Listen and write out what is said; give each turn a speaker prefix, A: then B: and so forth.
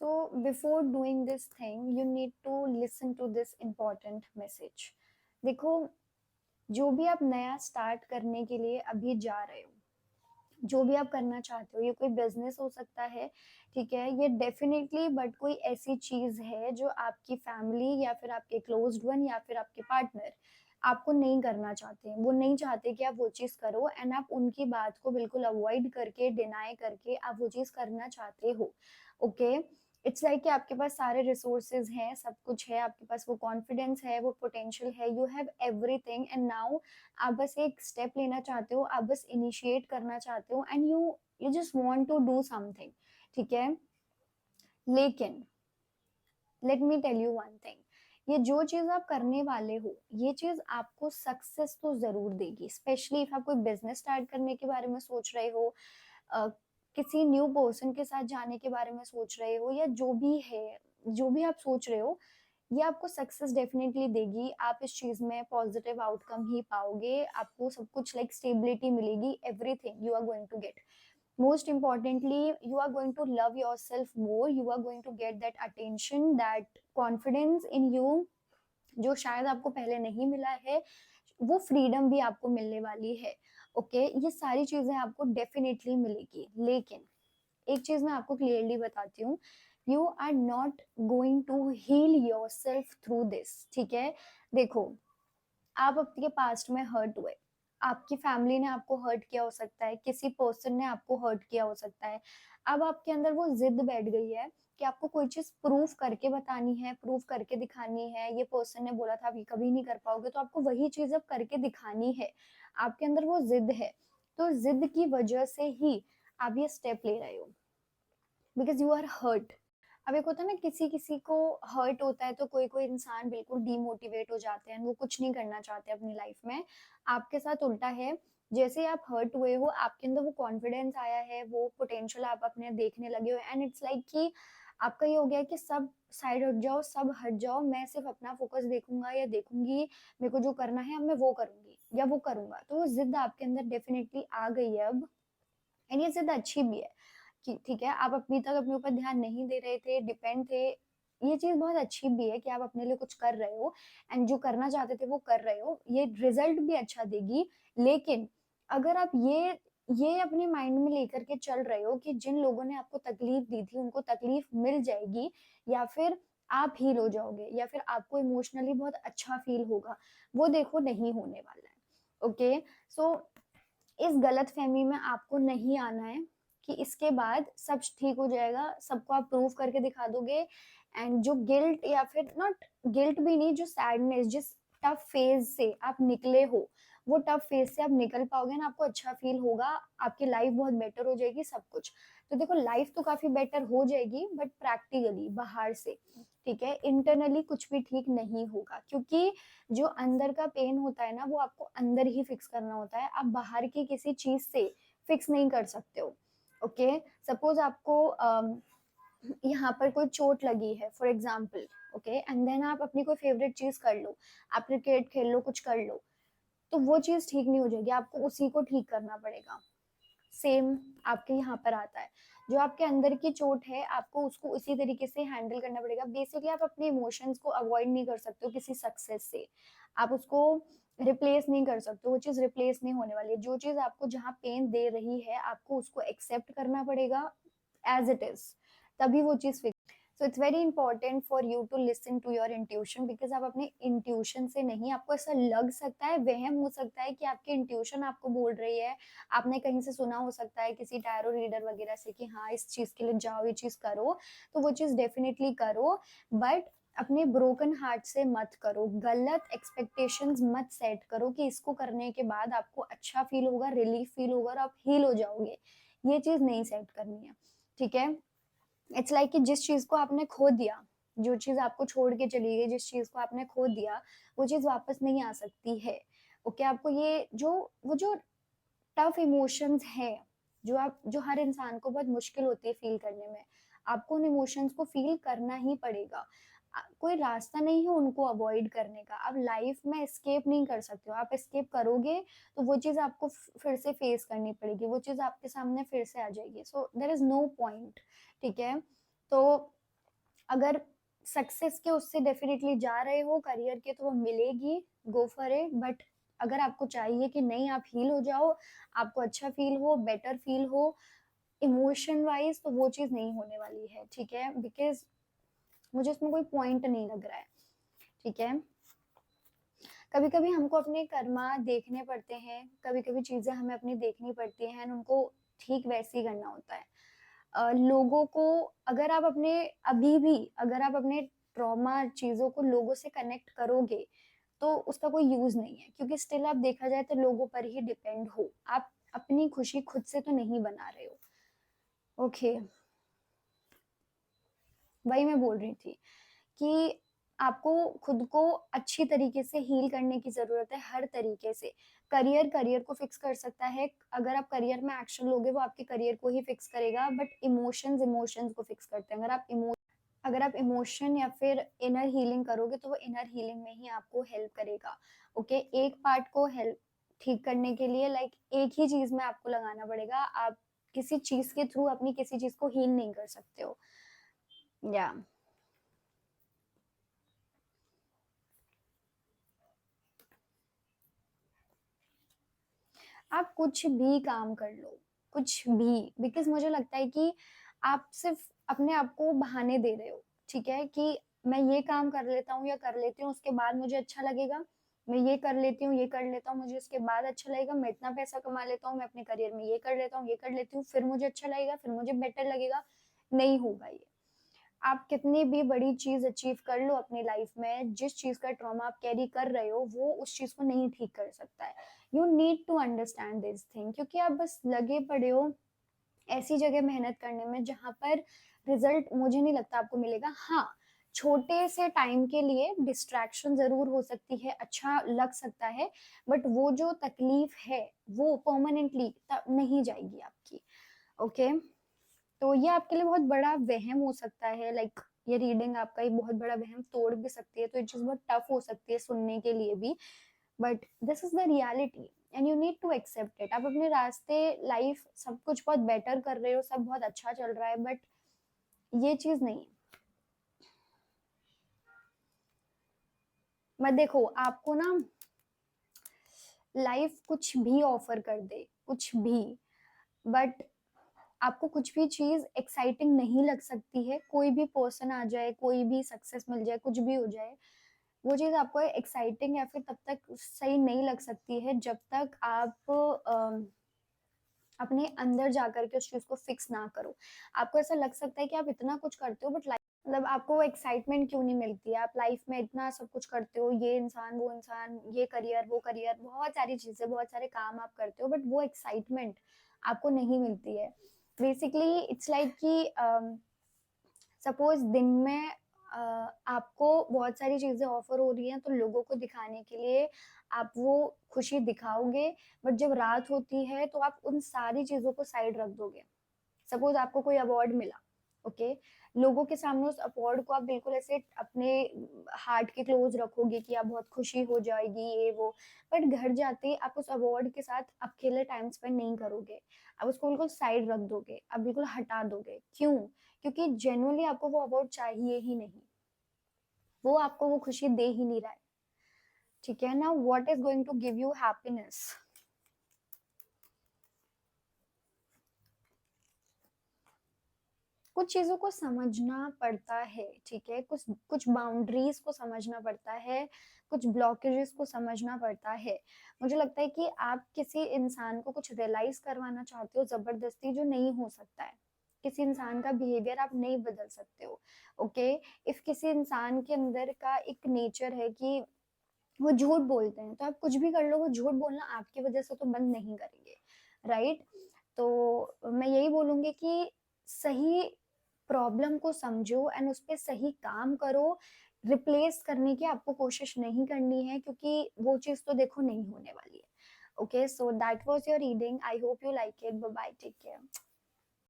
A: So before doing this thing you need to listen to this important message. देखो, जो भी आप नया स्टार्ट करने के लिए अभी जा रहे हो, जो भी आप करना चाहते हो, ये कोई बिजनेस हो सकता है, ठीक है, ये डेफिनेटली, बट कोई ऐसी चीज है जो आपकी फैमिली या फिर आपके क्लोज्ड वन या फिर आपके पार्टनर आपको नहीं करना चाहते हैं, वो नहीं चाहते कि आप वो चीज करो, एंड आप उनकी बात को बिल्कुल अवॉइड करके, डिनाई करके आप वो चीज करना चाहते हो। ओके, इट्स लाइक कि आपके पास सारे रिसोर्सेज हैं, सब कुछ है, आपके पास वो कॉन्फिडेंस है, वो पोटेंशियल है, you have everything, and now आप बस एक स्टेप लेना चाहते हो, आप बस इनिशिएट करना चाहते हो, and you just want to do something, ठीक है। लेकिन let me tell you one thing, ये जो चीज आप करने वाले हो, ये चीज आपको सक्सेस तो जरूर देगी, स्पेशली इफ आप कोई बिजनेस स्टार्ट करने के बारे में सोच रहे हो, अ, किसी न्यू पर्सन के साथ जाने के बारे में सोच रहे हो, या जो भी है, जो भी आप सोच रहे हो, ये आपको सक्सेस डेफिनेटली देगी। आप इस चीज में पॉजिटिव आउटकम ही पाओगे, आपको सब कुछ लाइक स्टेबिलिटी मिलेगी, everything you are going to get. Most importantly, you are going to love yourself more, you are going to get that attention, that confidence in you, जो शायद आपको पहले नहीं मिला है, वो फ्रीडम भी आपको मिलने वाली है। ओके, ये सारी चीजें आपको डेफिनेटली मिलेगी, लेकिन एक चीज मैं आपको क्लियरली बताती हूँ, you are not going to heal yourself through this, ठीक है। देखो, आप आपके पास्ट में हर्ट हुए, आपकी फैमिली ने आपको हर्ट किया हो सकता है, किसी पर्सन ने आपको हर्ट किया हो सकता है, अब आपके अंदर वो जिद बैठ गई है कि आपको कोई चीज प्रूफ करके बतानी है, प्रूफ करके दिखानी है, ये पर्सन ने बोला था आप ये कभी नहीं कर पाओगे, तो आपको वही चीज अब करके दिखानी है, आपके अंदर वो जिद है, तो जिद की वजह से ही आप ये स्टेप ले रहे हो, बिकॉज यू आर हर्ट। अब एक होता है ना, किसी किसी को हर्ट होता है तो कोई कोई इंसान बिल्कुल डीमोटिवेट हो जाते हैं, वो कुछ नहीं करना चाहते अपनी लाइफ में। आपके साथ उल्टा है, जैसे ही आप हर्ट हुए हो, आपके अंदर वो कॉन्फिडेंस आया है, वो पोटेंशियल आप अपने देखने लगे हो, एंड इट्स लाइक कि आपका ये हो गया कि सब साइड हट जाओ, सब हट जाओ, मैं सिर्फ अपना फोकस देखूंगा या देखूंगी, मेरे को जो करना है अब मैं वो करूंगी या वो करूंगा, तो वो जिद आपके अंदर डेफिनेटली आ गई है अब। एंड ये जिद अच्छी भी है कि ठीक है, आप अभी तक अपने ऊपर ध्यान नहीं दे रहे थे, डिपेंड थे, ये चीज बहुत अच्छी भी है कि आप अपने लिए कुछ कर रहे हो, एंड जो करना चाहते थे वो कर रहे हो, ये रिजल्ट भी अच्छा देगी। लेकिन अगर आप ये अपने माइंड में लेकर के चल रहे हो कि जिन लोगों ने आपको तकलीफ दी थी उनको तकलीफ मिल जाएगी, या फिर आप हील हो जाओगे, या फिर आपको इमोशनली बहुत अच्छा फील होगा, वो देखो नहीं होने वाला है। ओके, सो इस गलत फहमी में आपको नहीं आना है कि इसके बाद सब ठीक हो जाएगा, सबको आप प्रूव करके दिखा दोगे, एंड जो गिल्ट, या फिर नॉट गिल्ट भी नहीं, जो सैडनेस, जिस टफ फेज से आप निकले हो, वो टफ फेज से आप निकल पाओगे ना, आपको अच्छा फील होगा, आपकी लाइफ बहुत बेटर हो जाएगी, सब कुछ। तो देखो, लाइफ तो काफी बेटर हो जाएगी, बट प्रैक्टिकली बाहर से, ठीक है, इंटरनली कुछ भी ठीक नहीं होगा, क्योंकि जो अंदर का पेन होता है ना, वो आपको अंदर ही फिक्स करना होता है, आप बाहर की किसी चीज से फिक्स नहीं कर सकते हो। ओके, सपोज आपको यहाँ पर कोई चोट लगी है for example, okay, and then आप अपनी कोई फेवरेट चीज कर लो, आप क्रिकेट खेल लो, कुछ कर लो, तो वो चीज ठीक नहीं हो जाएगी, आपको उसी को ठीक करना पड़ेगा। सेम आपके यहाँ पर आता है, जो आपके अंदर की चोट है, आपको उसको उसी तरीके से हैंडल करना पड़ेगा। बेसिकली आप अपने इमोशंस को अवॉइड नहीं कर सकते हो किसी सक्सेस से, आप उसको रिप्लेस नहीं कर सकते, वो चीज रिप्लेस नहीं होने वाली है। जो चीज आपको जहाँ पेन दे रही है, आपको उसको एक्सेप्ट करना पड़ेगा एज इट इज, तभी वो चीज fix. So it's very important for you to listen to your intuition, because आप अपने इंट्यूशन से नहीं, आपको ऐसा लग सकता है, वहम हो सकता है कि आपकी इंट्यूशन आपको बोल रही है, आपने कहीं से सुना हो सकता है किसी टैरो रीडर वगैरह से कि हाँ इस चीज के लिए जाओ, ये चीज करो, तो वो चीज डेफिनेटली करो, बट अपने ब्रोकन हार्ट से मत करो, गलत एक्सपेक्टेशंस मत सेट करो कि इसको करने के बाद आपको अच्छा फील होगा, रिलीफ फील होगा और आप हील हो जाओगे, ये चीज नहीं सेट करनी है, ठीक है। इट्स लाइक कि जिस चीज को आपने खो दिया, जो चीज आपको छोड़ के चली गई, जिस चीज को आपने खो दिया, वो चीज वापस नहीं आ सकती है। ओके, आपको ये जो वो जो टफ इमोशंस है, जो हर इंसान को बहुत मुश्किल होती है फील करने में, आपको उन इमोशंस को फील करना ही पड़ेगा, कोई रास्ता नहीं है उनको अवॉइड करने का। आप लाइफ में एस्केप नहीं कर सकते हो, आप एस्केप करोगे तो वो चीज आपको फिर से फेस करनी पड़ेगी, वो चीज आपके सामने फिर से आ जाएगी, सो देर इज नो पॉइंट, ठीक है। तो अगर सक्सेस के उससे डेफिनेटली जा रहे हो करियर के तो वो मिलेगी, गो फॉर इट। बट अगर आपको चाहिए कि नहीं आप हील हो जाओ, आपको अच्छा फील हो, बेटर फील हो इमोशन वाइज, तो वो चीज़ नहीं होने वाली है, ठीक है? बिकॉज़ मुझे इसमें कोई पॉइंट नहीं लग रहा है, ठीक है? कभी-कभी हमको अपने कर्मा देखने पड़ते हैं, कभी-कभी चीज़ें हमें अपनी देखनी पड़ती हैं एंड उनको ठीक वैसे ही करना होता है। लोगों को अगर आप अपने अभी भी अगर आप अपने ट्रॉमा चीज़ों को लोगों से कनेक्ट करोगे, तो उसका कोई यूज़ नहीं है क्योंकि स्टिल आप देखा जाए तो लोगों पर ही डिपेंड हो। आप अपनी खुशी खुद से तो नहीं बना रहे हो। ओके, वही मैं बोल रही थी कि आपको खुद को अच्छी तरीके से हील करने की ज़रूरत है हर तरीके से। करियर को फिक्स कर सकता है, अगर आप करियर में एक्शन लोगे वो आपके करियर को ही फिक्स करेगा, बट इमोशंस को फिक्स करते हैं। अगर आप इमोशन या फिर इनर हीलिंग करोगे तो वो इनर हीलिंग में ही आपको हेल्प करेगा। ओके, एक पार्ट को हेल्प ठीक करने के लिए लाइक एक ही चीज़ में आपको लगाना पड़ेगा। आप किसी चीज़ के थ्रू अपनी किसी चीज़ को हील नहीं कर सकते हो। या आप कुछ भी काम कर लो, कुछ भी, बिकॉज़ मुझे लगता है कि आप सिर्फ़ अपने आप को बहाने दे रहे हो, ठीक है? कि मैं ये काम कर लेता हूँ या कर लेती हूँ, उसके बाद मुझे अच्छा लगेगा। मैं ये कर लेती हूँ, ये कर लेता हूँ, मुझे उसके बाद अच्छा लगेगा। मैं इतना पैसा कमा लेता हूँ, मैं अपने करियर में ये कर लेता हूँ, ये कर लेती हूँ, फिर मुझे अच्छा लगेगा, फिर मुझे बेटर लगेगा। नहीं होगा ये। आप कितनी भी बड़ी चीज़ अचीव कर लो अपनी लाइफ में, जिस चीज़ का ट्रॉमा आप कैरी कर रहे हो, वो उस चीज़ को नहीं ठीक कर सकता है। You need to understand this thing क्योंकि आप बस लगे पड़े हो ऐसी जगह मेहनत करने में जहाँ पर रिजल्ट मुझे नहीं लगता आपको मिलेगा। हाँ, छोटे से टाइम के लिए डिस्ट्रैक्शन ज़रूर हो सकती है, अच्छा लग सकता है, बट वो जो तकलीफ है, वो परमानेंटली नहीं जाएगी आपकी। ओके? तो ये आपके लिए बहुत बड़ा वहम हो सकता है, लाइक ये रीडिंग आपका एक बहुत बड़ा वहम तोड़ भी सकती है, तो ये चीज़ बहुत टफ हो सकती है सुनने के लिए भी, but this is the reality and you need to accept it. आप अपने रास्ते लाइफ सब कुछ बहुत बेटर कर रहे हो, सब बहुत अच्छा चल रहा है, बट ये चीज़ नहीं है। मैं देखो आपको ना लाइफ कुछ भी ऑफर कर दे, कुछ भी, बट आपको कुछ भी चीज़ एक्साइटिंग नहीं लग सकती है। कोई भी पर्सन आ जाए, कोई भी सक्सेस मिल जाए, कुछ भी हो जाए, वो चीज़ आपको एक्साइटिंग या फिर तब तक सही नहीं लग सकती है जब तक आप अपने अंदर जाकर के उस चीज़ को फिक्स ना करो। आपको ऐसा लग सकता है कि आप इतना कुछ करते हो बट लाइफ मतलब आपको वो एक्साइटमेंट क्यों नहीं मिलती है? आप लाइफ में इतना सब कुछ करते हो, ये इंसान, वो इंसान, ये करियर, वो करियर, बहुत सारी चीज़ें, बहुत सारे काम आप करते हो बट वो एक्साइटमेंट आपको नहीं मिलती है। बेसिकली इट्स लाइक कि सपोज़ दिन में आपको बहुत सारी चीज़ें ऑफ़र हो रही हैं, तो लोगों को दिखाने के लिए आप वो खुशी दिखाओगे, बट जब रात होती है, तो आप उन सारी चीज़ों को साइड रख दोगे। सपोज़ आपको कोई अवार्ड मिला, ओके? लोगों के सामने उस अवार्ड को आप बिल्कुल ऐसे अपने हार्ट के क्लोज़ रखोगे कि आप बहुत खुशी हो जाएगी, ये वो, बट घर जाते आप उस अवार्ड के साथ अकेले टाइम स्पेंड नहीं करोगे। आप उसको बिल्कुल साइड रख दोगे, आप बिल्कुल हटा दोगे। क्यों? क्योंकि जेन्युइनली आपको वो अवार्ड चाहिए ही नहीं। वो आपको वो खुशी दे ही नहीं रहा है, ठीक है ना? What is going to give you happiness? कुछ चीज़ों को समझना पड़ता है, ठीक है? कुछ कुछ बाउंड्रीज़ को समझना पड़ता है, कुछ ब्लॉकेजेस को समझना पड़ता है। मुझे लगता है कि आप किसी इंसान को कुछ रियलाइज़ करवाना चाहते हो ज़बरदस्ती, जो नहीं हो सकता है। किसी इंसान का बिहेवियर आप नहीं बदल सकते हो, ओके? इफ किसी इंसान के अंदर का एक नेचर है कि वो झूठ बोलते हैं, तो आप कुछ भी कर लो, वो झूठ बोलना आपकी वजह से तो बंद नहीं करेंगे, राइट? तो मैं यही बोलूँगी कि सही प्रॉब्लम को समझो एंड उस पे सही काम करो। रिप्लेस करने की आपको कोशिश नहीं करनी है क्योंकि वो चीज़ तो देखो नहीं होने वाली है। Okay, so that was your reading. I hope you like it. Bye bye, take care.